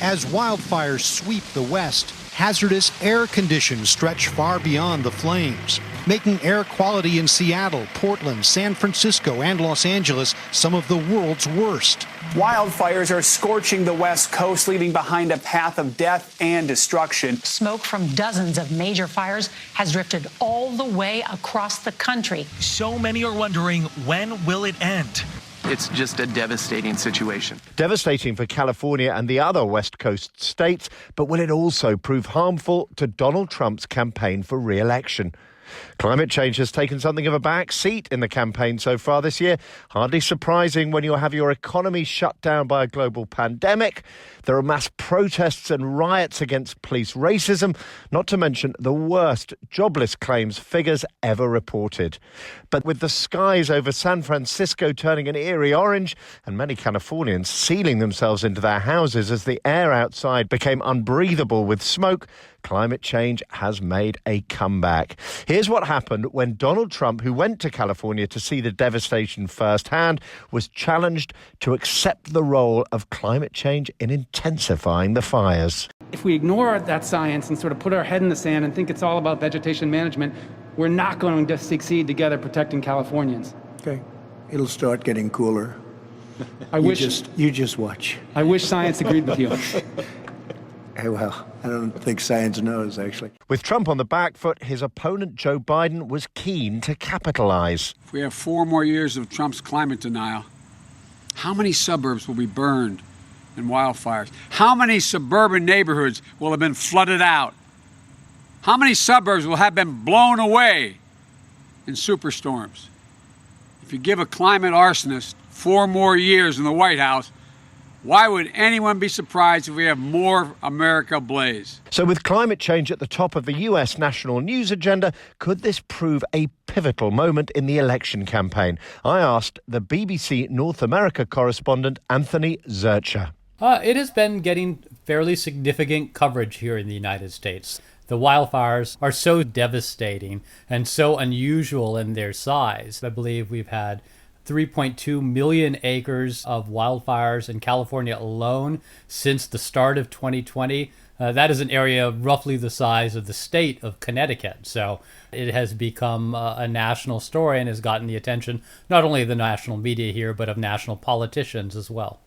As wildfires sweep the west, hazardous air conditions stretch far beyond the flames, making air quality in Seattle, Portland, San Francisco, and Los Angeles some of the world's worst. Wildfires are scorching the West Coast, leaving behind a path of death and destruction. Smoke from dozens of major fires has drifted all the way across the country. So many are wondering, when will it end? It's just a devastating situation. Devastating for California and the other West Coast states, but will it also prove harmful to Donald Trump's campaign for re-election? Climate change has taken something of a back seat in the campaign so far this year. Hardly surprising when you have your economy shut down by a global pandemic. There are mass protests and riots against police racism, not to mention the worst jobless claims figures ever reported. But with the skies over San Francisco turning an eerie orange and many Californians sealing themselves into their houses as the air outside became unbreathable with smoke, climate change has made a comeback. Here's what happened when Donald Trump, who went to California to see the devastation firsthand, was challenged to accept the role of climate change in intensifying the fires. If we ignore that science and sort of put our head in the sand and think it's all about vegetation management, we're not going to succeed together protecting Californians. Okay. It'll start getting cooler. You just watch. I wish science agreed with you. Well, I don't think science knows, actually. With Trump on the back foot, his opponent Joe Biden was keen to capitalize. If we have 4 more years of Trump's climate denial, how many suburbs will be burned in wildfires? How many suburban neighborhoods will have been flooded out? How many suburbs will have been blown away in superstorms? If you give a climate arsonist 4 more years in the White House, why would anyone be surprised if we have more America ablaze? So with climate change at the top of the US national news agenda, could this prove a pivotal moment in the election campaign? I asked the BBC North America correspondent Anthony Zurcher. It has been getting fairly significant coverage here in the United States. The wildfires are so devastating and so unusual in their size. I believe we've had 3.2 million acres of wildfires in California alone since the start of 2020. That is an area roughly the size of the state of Connecticut. So it has become a national story and has gotten the attention not only of the national media here, but of national politicians as well.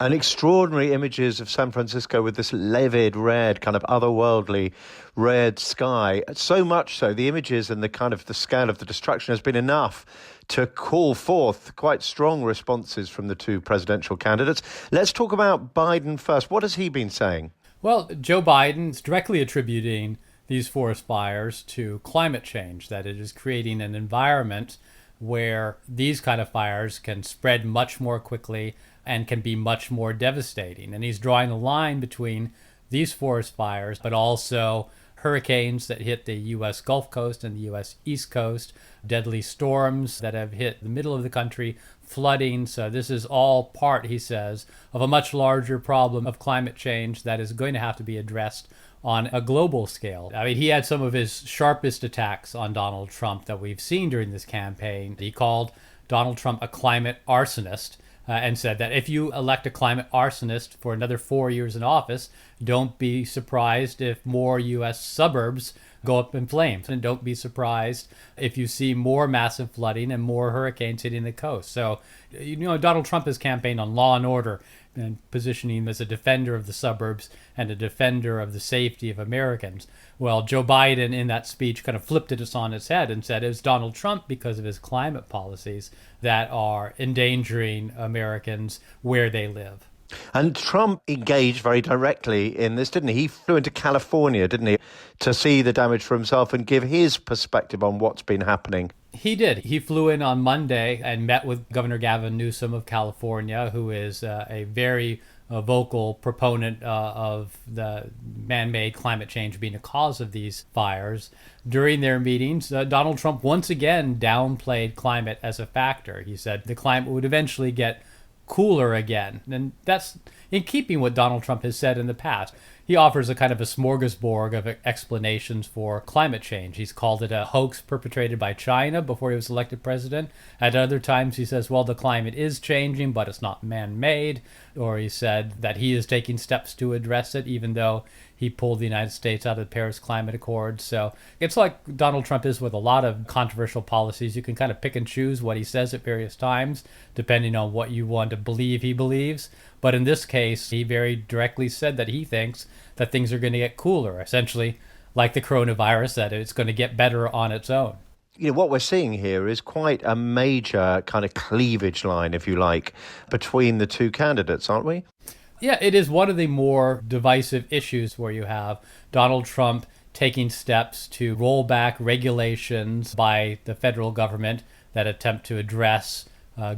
And extraordinary images of San Francisco with this livid red, kind of otherworldly red sky. So much so, the images and the scale of the destruction has been enough to call forth quite strong responses from the two presidential candidates. Let's talk about Biden first. What has he been saying? Well, Joe Biden is directly attributing these forest fires to climate change, that it is creating an environment where these kind of fires can spread much more quickly and can be much more devastating. And he's drawing a line between these forest fires, but also hurricanes that hit the U.S. Gulf Coast and the U.S. East Coast, deadly storms that have hit the middle of the country, flooding. So this is all part, he says, of a much larger problem of climate change that is going to have to be addressed on a global scale. I mean, he had some of his sharpest attacks on Donald Trump that we've seen during this campaign. He called Donald Trump a climate arsonist, and said that if you elect a climate arsonist for another 4 years in office, don't be surprised if more U.S. suburbs go up in flames. And don't be surprised if you see more massive flooding and more hurricanes hitting the coast. So, Donald Trump has campaigned on law and order and positioning him as a defender of the suburbs and a defender of the safety of Americans. Well, Joe Biden in that speech kind of flipped it on its head and said it was Donald Trump, because of his climate policies, that are endangering Americans where they live. And Trump engaged very directly in this, didn't he? He flew into California, didn't he, to see the damage for himself and give his perspective on what's been happening. He did. He flew in on Monday and met with Governor Gavin Newsom of California, who is a very vocal proponent of the man-made climate change being a cause of these fires. During their meetings, Donald Trump once again downplayed climate as a factor. He said the climate would eventually get cooler again. And that's in keeping what Donald Trump has said in the past. He offers a kind of a smorgasbord of explanations for climate change. He's called it a hoax perpetrated by China before he was elected president. At other times, he says, well, the climate is changing, but it's not man-made. or he said that he is taking steps to address it, even though he pulled the United States out of the Paris Climate Accord. So it's like Donald Trump is with a lot of controversial policies. You can kind of pick and choose what he says at various times, depending on what you want to believe he believes. But in this case, he very directly said that he thinks that things are going to get cooler, essentially like the coronavirus, that it's going to get better on its own. You know, what we're seeing here is quite a major kind of cleavage line, if you like, between the two candidates, aren't we? Yeah, it is one of the more divisive issues where you have Donald Trump taking steps to roll back regulations by the federal government that attempt to address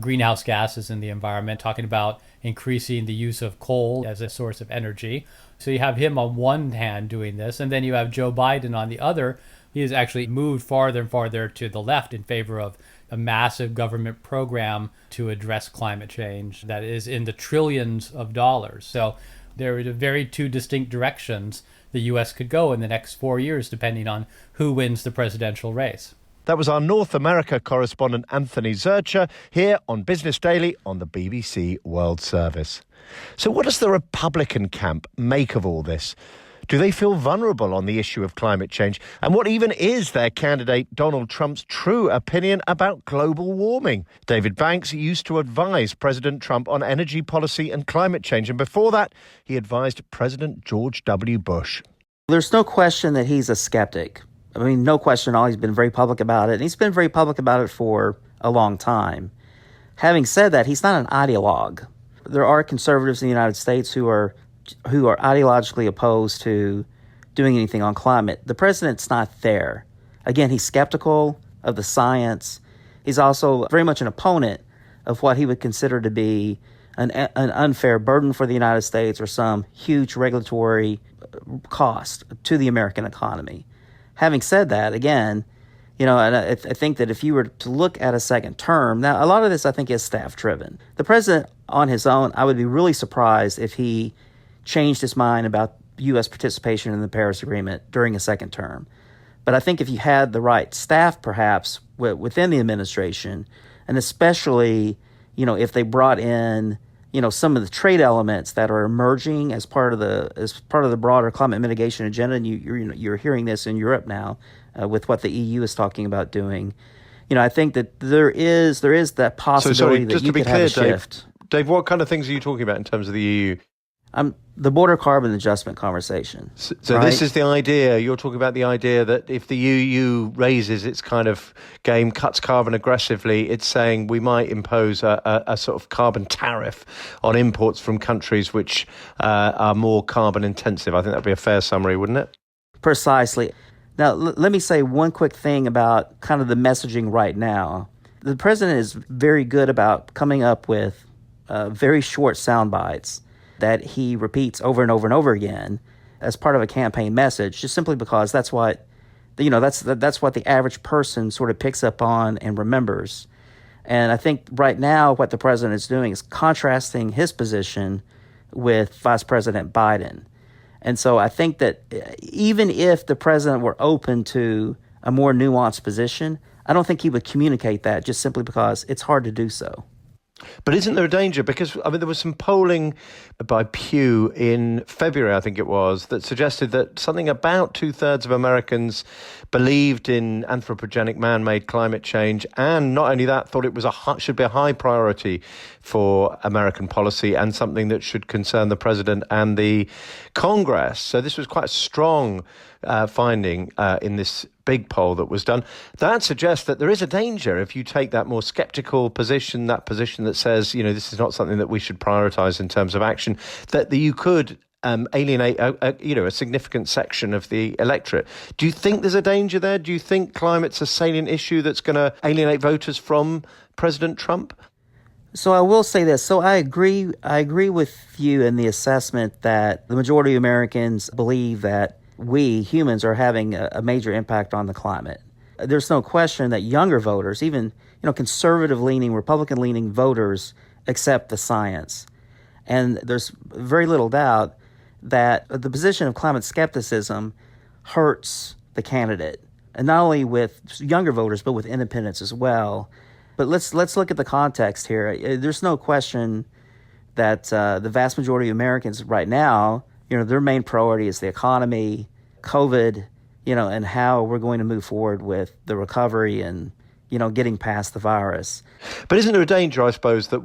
greenhouse gases in the environment, talking about increasing the use of coal as a source of energy. So you have him on one hand doing this, and then you have Joe Biden on the other. He has actually moved farther and farther to the left in favor of a massive government program to address climate change that is in the trillions of dollars. So there are very two distinct directions the U.S. could go in the next 4 years, depending on who wins the presidential race. That was our North America correspondent Anthony Zurcher here on Business Daily on the BBC World Service. So what does the Republican camp make of all this? Do they feel vulnerable on the issue of climate change? And what even is their candidate Donald Trump's true opinion about global warming? David Banks used to advise President Trump on energy policy and climate change. And before that, he advised President George W. Bush. There's no question that he's a skeptic. I mean, no question at all. He's been very public about it. And he's been very public about it for a long time. Having said that, he's not an ideologue. There are conservatives in the United States who are ideologically opposed to doing anything on climate. The president's not there. Again, he's skeptical of the science. He's also very much an opponent of what he would consider to be an unfair burden for the United States or some huge regulatory cost to the American economy. Having said that, again, you know, and I think that if you were to look at a second term, now a lot of this I think is staff-driven. The president on his own, I would be really surprised if he changed his mind about U.S. participation in the Paris Agreement during a second term. But I think if you had the right staff, perhaps, within the administration, and especially, you know, if they brought in, you know, some of the trade elements that are emerging as part of the broader climate mitigation agenda, and you're hearing this in Europe now with what the EU is talking about doing. You know, I think that there is that possibility that you could have a shift. Dave, what kind of things are you talking about in terms of the EU? The border carbon adjustment conversation. So right? This is the idea. You're talking about the idea that if the EU raises its kind of game, cuts carbon aggressively, it's saying we might impose a sort of carbon tariff on imports from countries which are more carbon intensive. I think that'd be a fair summary, wouldn't it? Precisely. Now, let me say one quick thing about kind of the messaging right now. The president is very good about coming up with very short sound bites that he repeats over and over and over again as part of a campaign message, just simply because that's what, you know, that's what the average person sort of picks up on and remembers. And I think right now what the president is doing is contrasting his position with Vice President Biden. And so I think that even if the president were open to a more nuanced position, I don't think he would communicate that just simply because it's hard to do so. But isn't there a danger? Because, I mean, there was some polling by Pew in February, I think it was, that suggested that something about 2/3 of Americans believed in anthropogenic man-made climate change, and not only that, thought it was should be a high priority for American policy and something that should concern the president and the Congress. So this was quite a strong finding in this big poll that was done. That suggests that there is a danger if you take that more skeptical position, that position that says, you know, this is not something that we should prioritize in terms of action, that you could alienate a significant section of the electorate. Do you think there's a danger there? Do you think climate's a salient issue that's going to alienate voters from President Trump? So I will say this. So I agree with you in the assessment that the majority of Americans believe that we humans are having a major impact on the climate. There's no question that younger voters, even conservative-leaning, Republican-leaning voters, accept the science. And there's very little doubt that the position of climate skepticism hurts the candidate, and not only with younger voters, but with independents as well. But let's look at the context here. There's no question that the vast majority of Americans right now, their main priority is the economy, COVID, and how we're going to move forward with the recovery and, getting past the virus. But isn't there a danger, I suppose, that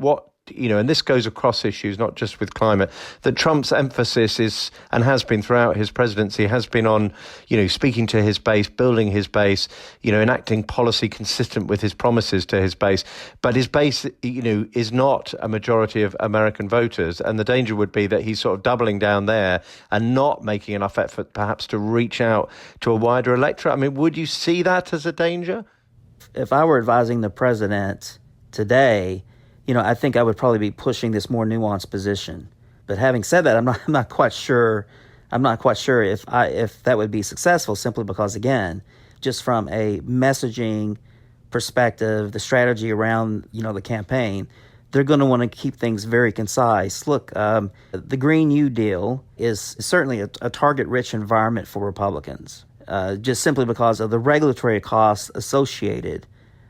and this goes across issues, not just with climate, that Trump's emphasis is, and has been throughout his presidency, has been on, speaking to his base, building his base, enacting policy consistent with his promises to his base. But his base, is not a majority of American voters. And the danger would be that he's sort of doubling down there and not making enough effort perhaps to reach out to a wider electorate. I mean, would you see that as a danger? If I were advising the president today, I think I would probably be pushing this more nuanced position. But having said that, I'm not quite sure. I'm not quite sure if that would be successful, simply because, again, just from a messaging perspective, the strategy around the campaign, they're going to want to keep things very concise. Look, the Green New Deal is certainly a target-rich environment for Republicans, just simply because of the regulatory costs associated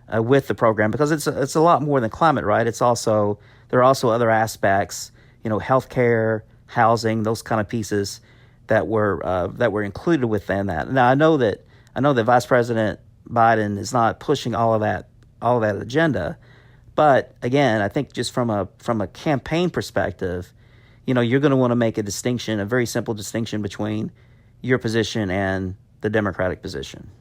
with the program, because it's a lot more than climate, right? There are also other aspects, healthcare, housing, those kind of pieces that were included within that. Now I know that Vice President Biden is not pushing all of that agenda, but again, I think just from a campaign perspective, you're going to want to make a very simple distinction between your position and the Democratic position.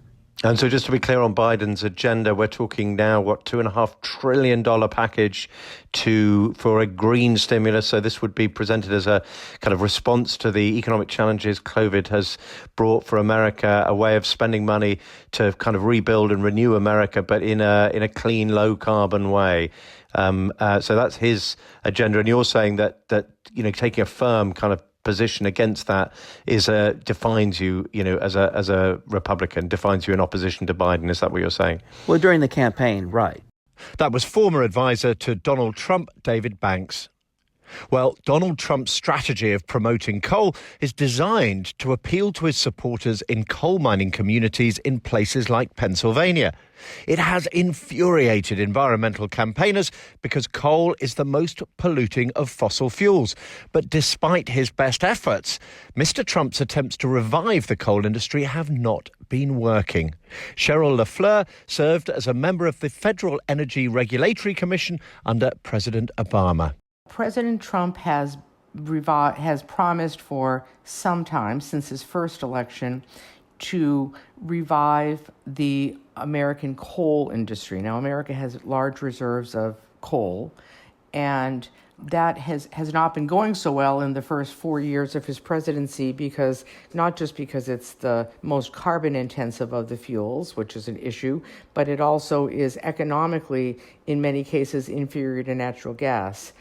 And so just to be clear on Biden's agenda, we're talking now, $2.5 trillion package for a green stimulus. So this would be presented as a kind of response to the economic challenges COVID has brought for America, a way of spending money to kind of rebuild and renew America, but in a clean, low carbon way. So that's his agenda. And you're saying that taking a firm kind of position against that defines you, as a Republican, defines you in opposition to Biden. Is that what you're saying? Well, during the campaign, right. That was former advisor to Donald Trump, David Banks. Well, Donald Trump's strategy of promoting coal is designed to appeal to his supporters in coal mining communities in places like Pennsylvania. It has infuriated environmental campaigners because coal is the most polluting of fossil fuels. But despite his best efforts, Mr. Trump's attempts to revive the coal industry have not been working. Cheryl LaFleur served as a member of the Federal Energy Regulatory Commission under President Obama. President Trump has promised for some time since his first election to revive the American coal industry. Now, America has large reserves of coal, and that has not been going so well in the first 4 years of his presidency, not just because it's the most carbon intensive of the fuels, which is an issue, but it also is economically, in many cases, inferior to natural gas.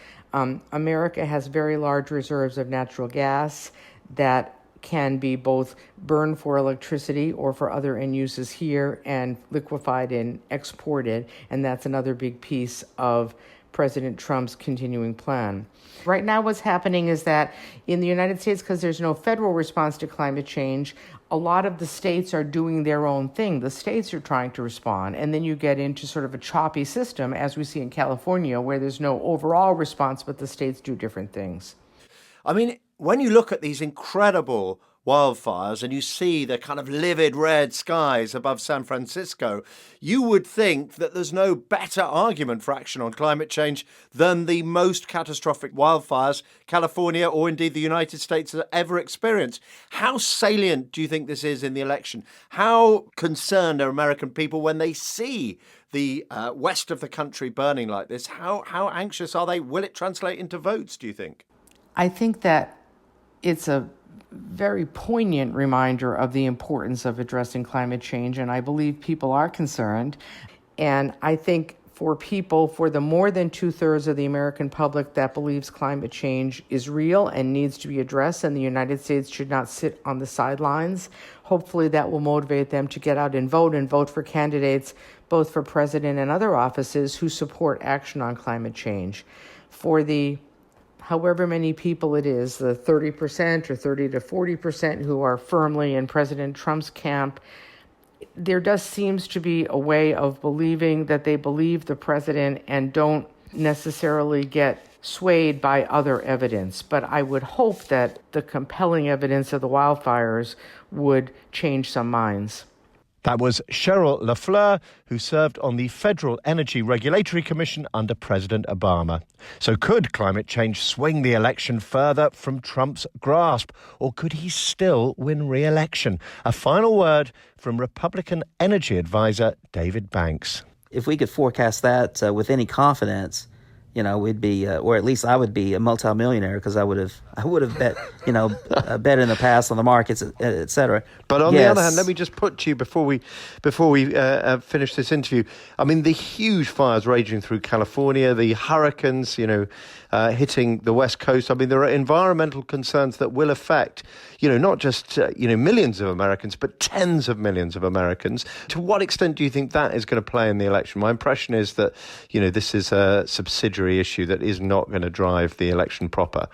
America has very large reserves of natural gas that can be both burned for electricity or for other end uses here and liquefied and exported, and that's another big piece of President Trump's continuing plan. Right now what's happening is that in the United States, because there's no federal response to climate change, a lot of the states are doing their own thing. The states are trying to respond, and then you get into sort of a choppy system, as we see in California, where there's no overall response, but the states do different things. I mean, when you look at these incredible wildfires and you see the kind of livid red skies above San Francisco, you would think that there's no better argument for action on climate change than the most catastrophic wildfires California or indeed the United States has ever experienced. How salient do you think this is in the election? How concerned are American people when they see the west of the country burning like this? How anxious are they? Will it translate into votes, do you think? I think that it's a very poignant reminder of the importance of addressing climate change, and I believe people are concerned. And I think for the more than 2/3 of the American public that believes climate change is real and needs to be addressed, and the United States should not sit on the sidelines, hopefully that will motivate them to get out and vote for candidates, both for president and other offices, who support action on climate change. For the however many people it is, the 30% or 30 to 40% who are firmly in President Trump's camp, there does seems to be a way of believing that they believe the president and don't necessarily get swayed by other evidence, but I would hope that the compelling evidence of the wildfires would change some minds. That was Cheryl LaFleur, who served on the Federal Energy Regulatory Commission under President Obama. So could climate change swing the election further from Trump's grasp, or could he still win re-election? A final word from Republican energy advisor David Banks. If we could forecast that with any confidence, we'd be, or at least I would be, a multimillionaire because I would have bet, bet in the past on the markets, et cetera. But on the other hand, let me just put to you before we finish this interview. I mean, the huge fires raging through California, the hurricanes, hitting the West Coast. I mean, there are environmental concerns that will affect, not just millions of Americans, but tens of millions of Americans. To what extent do you think that is going to play in the election? My impression is that, this is a subsidiary issue that is not going to drive the election proper.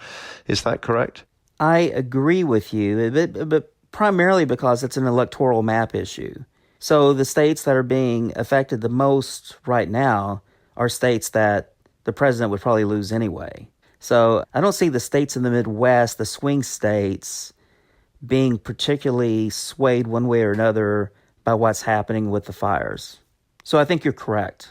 Is that correct? I agree with you, but primarily because it's an electoral map issue. So the states that are being affected the most right now are states that the president would probably lose anyway. So I don't see the states in the Midwest, the swing states, being particularly swayed one way or another by what's happening with the fires. So I think you're correct.